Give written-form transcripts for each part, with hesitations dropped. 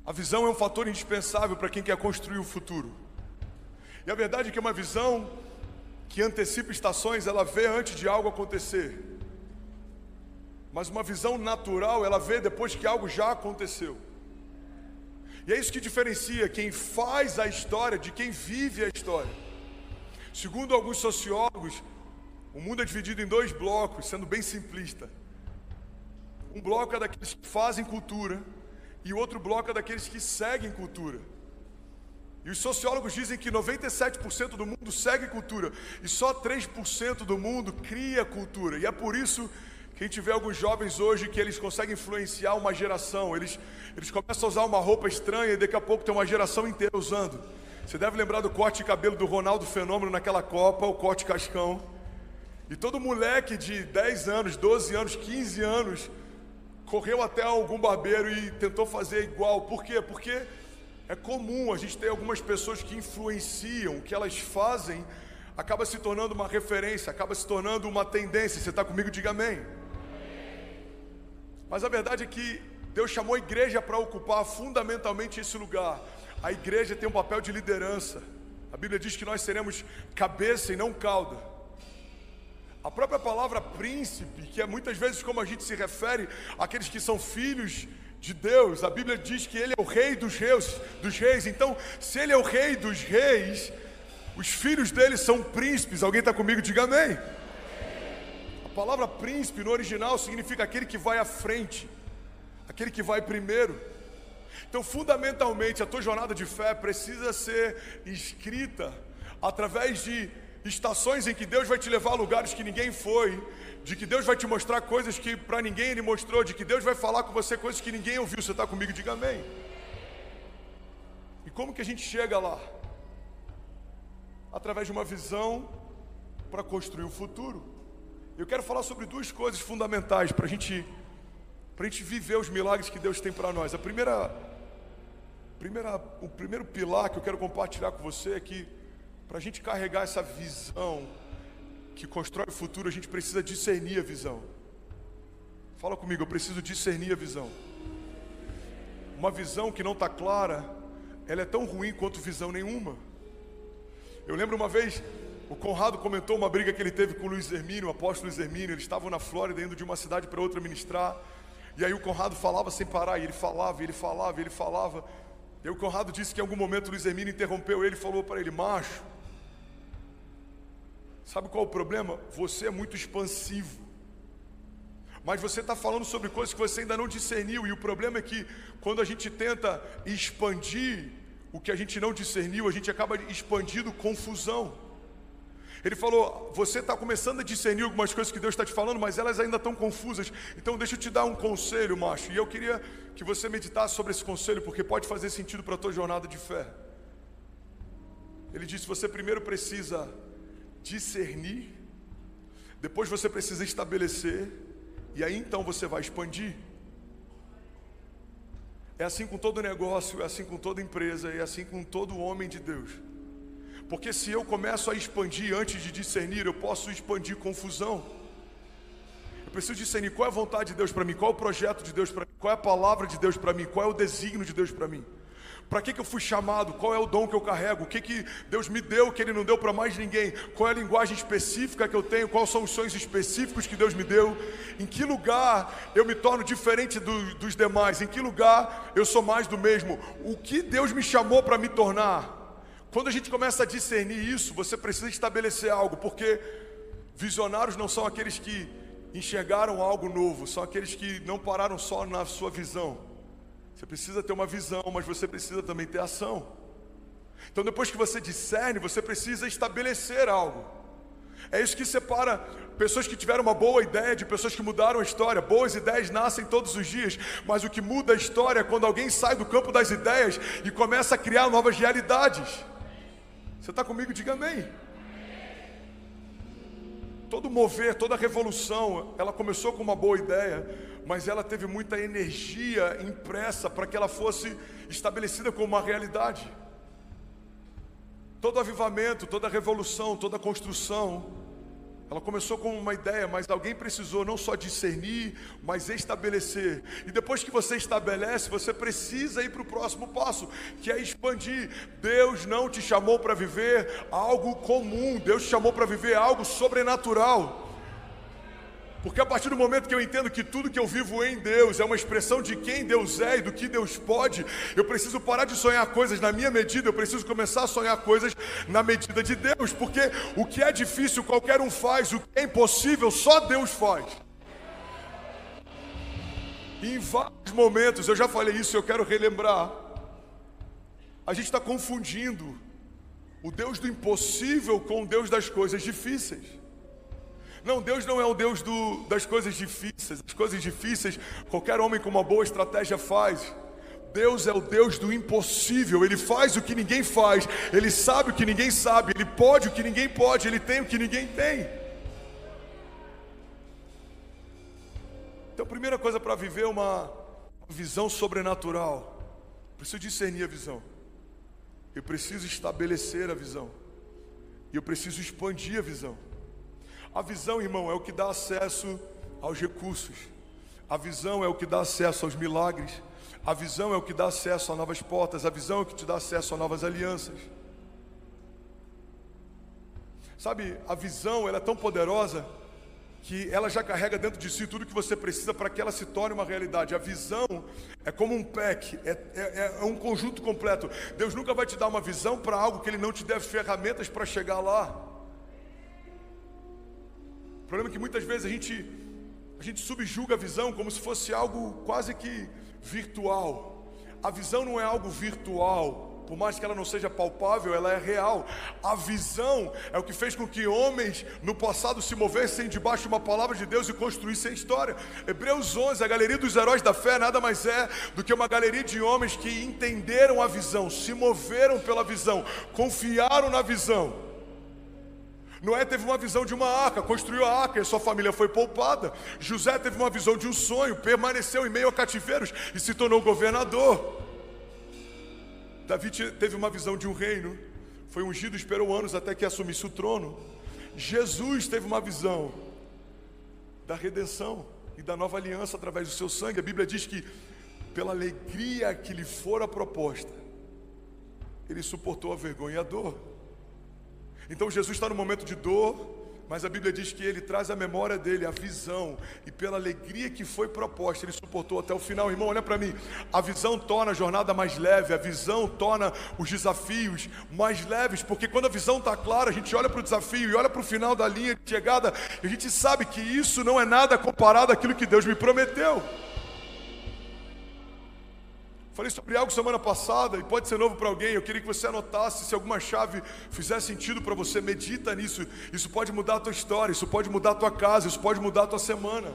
A visão é um fator indispensável para quem quer construir o futuro. E a verdade é que uma visão que antecipa estações, ela vê antes de algo acontecer. Mas uma visão natural, ela vê depois que algo já aconteceu. E é isso que diferencia quem faz a história de quem vive a história. Segundo alguns sociólogos, o mundo é dividido em dois blocos, sendo bem simplista. Um bloco é daqueles que fazem cultura, e o outro bloco é daqueles que seguem cultura. E os sociólogos dizem que 97% do mundo segue cultura, e só 3% do mundo cria cultura. E é por isso que a gente vê alguns jovens hoje que eles conseguem influenciar uma geração. Eles começam a usar uma roupa estranha e daqui a pouco tem uma geração inteira usando. Você deve lembrar do corte de cabelo do Ronaldo Fenômeno naquela Copa, o corte cascão. E todo moleque de 10 anos, 12 anos, 15 anos correu até algum barbeiro e tentou fazer igual. Por quê? Porque é comum a gente ter algumas pessoas que influenciam, o que elas fazem acaba se tornando uma referência, acaba se tornando uma tendência. Você está comigo? Diga amém. Mas a verdade é que Deus chamou a igreja para ocupar fundamentalmente esse lugar. A igreja tem um papel de liderança. A Bíblia diz que nós seremos cabeça e não cauda. A própria palavra príncipe, que é muitas vezes como a gente se refere àqueles que são filhos de Deus, a Bíblia diz que Ele é o rei dos reis. Então, se Ele é o rei dos reis, os filhos dele são príncipes. Alguém está comigo? Diga amém. A palavra príncipe no original significa aquele que vai à frente, aquele que vai primeiro. Então, fundamentalmente, a tua jornada de fé precisa ser escrita através de estações em que Deus vai te levar a lugares que ninguém foi, de que Deus vai te mostrar coisas que para ninguém Ele mostrou, de que Deus vai falar com você coisas que ninguém ouviu. Você está comigo? Diga amém. E como que a gente chega lá? Através de uma visão para construir o futuro. Eu quero falar sobre duas coisas fundamentais para a gente viver os milagres que Deus tem para nós. O primeiro pilar que eu quero compartilhar com você é que para a gente carregar essa visão que constrói o futuro, a gente precisa discernir a visão. Fala comigo, eu preciso discernir a visão. Uma visão que não está clara, ela é tão ruim quanto visão nenhuma. Eu lembro uma vez, o Conrado comentou uma briga que ele teve com o Luiz Hermínio, o apóstolo Luiz Hermínio. Eles estavam na Flórida, indo de uma cidade para outra ministrar. E aí o Conrado falava sem parar, e ele falava, e ele falava, e ele falava. E aí o Conrado disse que em algum momento o Luiz Hermínio interrompeu ele e falou para ele: macho, sabe qual é o problema? Você é muito expansivo, mas você está falando sobre coisas que você ainda não discerniu. E o problema é que quando a gente tenta expandir o que a gente não discerniu, a gente acaba expandindo confusão. Ele falou: você está começando a discernir algumas coisas que Deus está te falando, mas elas ainda estão confusas. Então deixa eu te dar um conselho, macho. E eu queria que você meditasse sobre esse conselho, porque pode fazer sentido para a tua jornada de fé. Ele disse: você primeiro precisa discernir, depois você precisa estabelecer, e aí então você vai expandir. É assim com todo negócio, é assim com toda empresa, é assim com todo homem de Deus. Porque se eu começo a expandir antes de discernir, eu posso expandir confusão. Eu preciso discernir qual é a vontade de Deus para mim, qual é o projeto de Deus para mim, qual é a palavra de Deus para mim, qual é o desígnio de Deus para mim. Para que eu fui chamado? Qual é o dom que eu carrego? O que Deus me deu que Ele não deu para mais ninguém? Qual é a linguagem específica que eu tenho? Quais são os sonhos específicos que Deus me deu? Em que lugar eu me torno diferente dos demais? Em que lugar eu sou mais do mesmo? O que Deus me chamou para me tornar? Quando a gente começa a discernir isso, você precisa estabelecer algo, porque visionários não são aqueles que enxergaram algo novo, são aqueles que não pararam só na sua visão. Você precisa ter uma visão, mas você precisa também ter ação. Então depois que você discerne, você precisa estabelecer algo. É isso que separa pessoas que tiveram uma boa ideia de pessoas que mudaram a história. Boas ideias nascem todos os dias, mas o que muda a história é quando alguém sai do campo das ideias e começa a criar novas realidades. Você está comigo? Diga amém. Todo mover, toda revolução, ela começou com uma boa ideia, mas ela teve muita energia impressa para que ela fosse estabelecida como uma realidade. Todo avivamento, toda revolução, toda construção, Ela começou com uma ideia, mas alguém precisou não só discernir, mas estabelecer. E depois que você estabelece, você precisa ir para o próximo passo, que é expandir. Deus não te chamou para viver algo comum, Deus te chamou para viver algo sobrenatural. Porque a partir do momento que eu entendo que tudo que eu vivo em Deus é uma expressão de quem Deus é e do que Deus pode, eu preciso parar de sonhar coisas na minha medida, eu preciso começar a sonhar coisas na medida de Deus, porque o que é difícil qualquer um faz, o que é impossível só Deus faz. E em vários momentos, eu já falei isso, eu quero relembrar, a gente está confundindo o Deus do impossível com o Deus das coisas difíceis. Não, Deus não é o Deus das coisas difíceis. As coisas difíceis, qualquer homem com uma boa estratégia faz. Deus é o Deus do impossível. Ele faz o que ninguém faz. Ele sabe o que ninguém sabe. Ele pode o que ninguém pode. Ele tem o que ninguém tem. Então, a primeira coisa para viver uma visão sobrenatural, eu preciso discernir a visão. Eu preciso estabelecer a visão. E eu preciso expandir a visão. A visão, irmão, é o que dá acesso aos recursos. A visão é o que dá acesso aos milagres. A visão é o que dá acesso a novas portas. A visão é o que te dá acesso a novas alianças. Sabe, a visão, ela é tão poderosa que ela já carrega dentro de si tudo que você precisa para que ela se torne uma realidade. A visão é como um pack, é um conjunto completo. Deus nunca vai te dar uma visão para algo que Ele não te der ferramentas para chegar lá. O problema é que muitas vezes a gente subjuga a visão como se fosse algo quase que virtual. A visão não é algo virtual, por mais que ela não seja palpável, ela é real. A visão é o que fez com que homens no passado se movessem debaixo de uma palavra de Deus e construíssem a história. Hebreus 11, a galeria dos heróis da fé nada mais é do que uma galeria de homens que entenderam a visão, se moveram pela visão, confiaram na visão. Noé teve uma visão de uma arca, construiu a arca e sua família foi poupada. José teve uma visão de um sonho, permaneceu em meio a cativeiros e se tornou governador. Davi teve uma visão de um reino, foi ungido, esperou anos até que assumisse o trono. Jesus teve uma visão da redenção e da nova aliança através do seu sangue. A Bíblia diz que pela alegria que lhe fora proposta, ele suportou a vergonha e a dor. Então Jesus está no momento de dor, mas a Bíblia diz que Ele traz à memória dele a visão, e pela alegria que foi proposta, Ele suportou até o final. Irmão, olha para mim, a visão torna a jornada mais leve, a visão torna os desafios mais leves, porque quando a visão está clara, a gente olha para o desafio e olha para o final da linha de chegada, e a gente sabe que isso não é nada comparado àquilo que Deus me prometeu. Falei sobre algo semana passada e pode ser novo para alguém. Eu queria que você anotasse, se alguma chave fizer sentido para você, medita nisso. Isso pode mudar a tua história, isso pode mudar a tua casa, isso pode mudar a tua semana.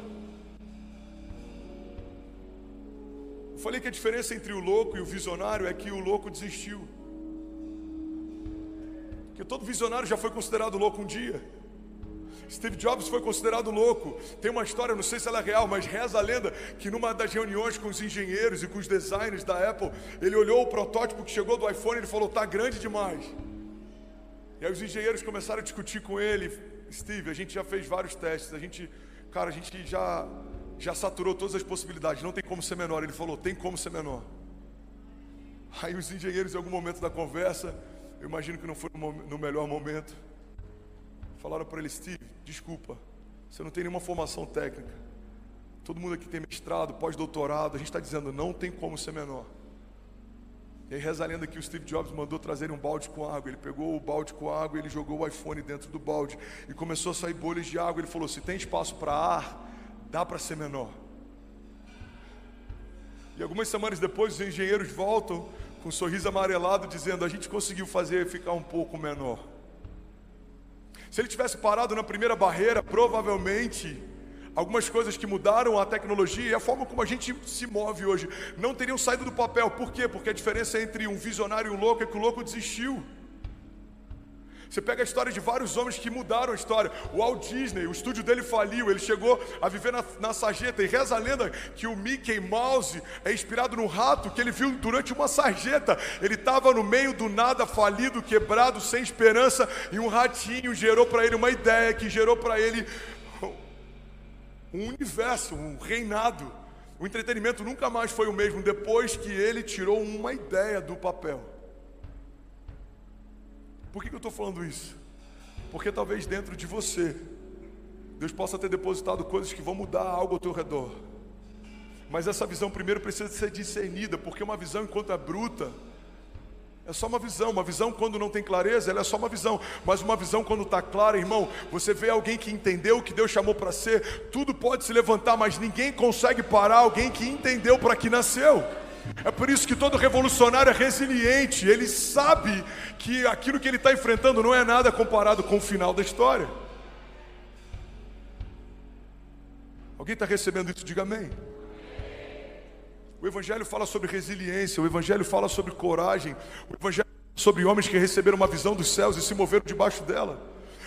Eu falei que a diferença entre o louco e o visionário é que o louco desistiu. Porque todo visionário já foi considerado louco um dia. Steve Jobs foi considerado louco. Tem uma história, não sei se ela é real, mas reza a lenda que numa das reuniões com os engenheiros e com os designers da Apple, ele olhou o protótipo que chegou do iPhone e ele falou: tá grande demais. E aí os engenheiros começaram a discutir com ele: Steve, a gente já fez vários testes, a gente já saturou todas as possibilidades, não tem como ser menor. Ele falou: tem como ser menor. Aí os engenheiros, em algum momento da conversa, eu imagino que não foi no melhor momento, falaram para ele: Steve, desculpa, você não tem nenhuma formação técnica. Todo mundo aqui tem mestrado, pós-doutorado. A gente está dizendo, não tem como ser menor. E aí reza a lenda que o Steve Jobs mandou trazer um balde com água. Ele pegou o balde com água, ele jogou o iPhone dentro do balde e começou a sair bolhas de água. Ele falou: se tem espaço para ar, dá para ser menor. E algumas semanas depois os engenheiros voltam com um sorriso amarelado, dizendo: a gente conseguiu fazer ficar um pouco menor. Se ele tivesse parado na primeira barreira, provavelmente algumas coisas que mudaram a tecnologia e a forma como a gente se move hoje não teriam saído do papel. Por quê? Porque a diferença entre um visionário e um louco é que o louco desistiu. Você pega a história de vários homens que mudaram a história. O Walt Disney, o estúdio dele faliu, ele chegou a viver na sarjeta. E reza a lenda que o Mickey Mouse é inspirado no rato que ele viu durante uma sarjeta. Ele estava no meio do nada, falido, quebrado, sem esperança. E um ratinho gerou para ele uma ideia, que gerou para ele um universo, um reinado. O entretenimento nunca mais foi o mesmo depois que ele tirou uma ideia do papel. Por que eu estou falando isso? Porque talvez dentro de você, Deus possa ter depositado coisas que vão mudar algo ao teu redor. Mas essa visão primeiro precisa ser discernida, porque uma visão enquanto é bruta, é só uma visão. Uma visão quando não tem clareza, ela é só uma visão. Mas uma visão quando está clara, irmão, você vê alguém que entendeu o que Deus chamou para ser, tudo pode se levantar, mas ninguém consegue parar alguém que entendeu para que nasceu. É por isso que todo revolucionário é resiliente. Ele sabe que aquilo que ele está enfrentando não é nada comparado com o final da história. Alguém está recebendo isso? Diga amém. O Evangelho fala sobre resiliência, o Evangelho fala sobre coragem, o Evangelho fala sobre homens que receberam uma visão dos céus e se moveram debaixo dela.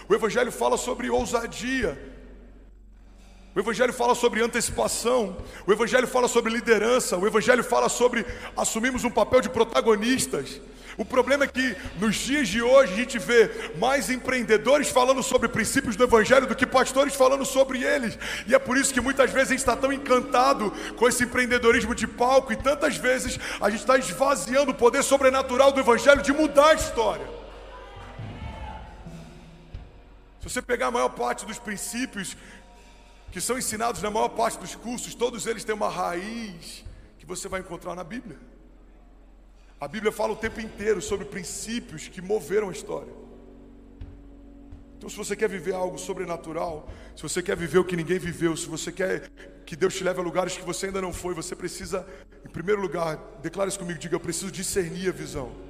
O Evangelho fala sobre ousadia. O Evangelho fala sobre antecipação, o Evangelho fala sobre liderança, o Evangelho fala sobre assumirmos um papel de protagonistas. O problema é que nos dias de hoje a gente vê mais empreendedores falando sobre princípios do Evangelho do que pastores falando sobre eles. E é por isso que muitas vezes a gente está tão encantado com esse empreendedorismo de palco, e tantas vezes a gente está esvaziando o poder sobrenatural do Evangelho de mudar a história. Se você pegar a maior parte dos princípios que são ensinados na maior parte dos cursos, todos eles têm uma raiz que você vai encontrar na Bíblia. A Bíblia fala o tempo inteiro sobre princípios que moveram a história. Então, se você quer viver algo sobrenatural, se você quer viver o que ninguém viveu, se você quer que Deus te leve a lugares que você ainda não foi, você precisa, em primeiro lugar, declare isso comigo, diga: eu preciso discernir a visão.